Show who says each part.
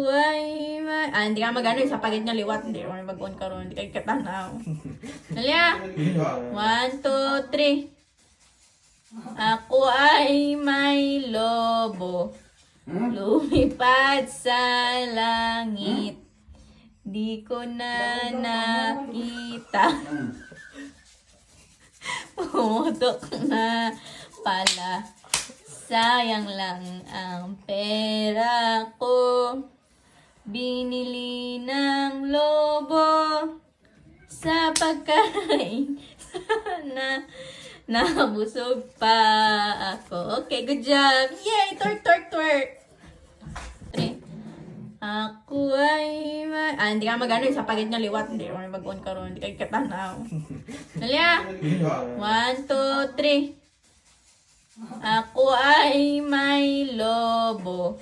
Speaker 1: Ako ay hindi ka mag-ano sa pagit niya liwat. Hindi ka mag-on karon. Hindi ka katanaw. Dali ah. 1, 2, 3. Ako ay may lobo. Lumipad sa langit. Di ko na nakita. Pumutok na pala. Sayang lang ang pera ko. Binili ng lobo sa pagkain. Sana nabusog pa ako. Okay, good job. Yay! Twerk, twerk, twerk. 3. Ako ay hindi ka mag-ano sa pagit niya liwat. Hindi ka mag-on karon. Hindi ka katanaw. Dali ah. 1, 2, 3. Ako ay may lobo.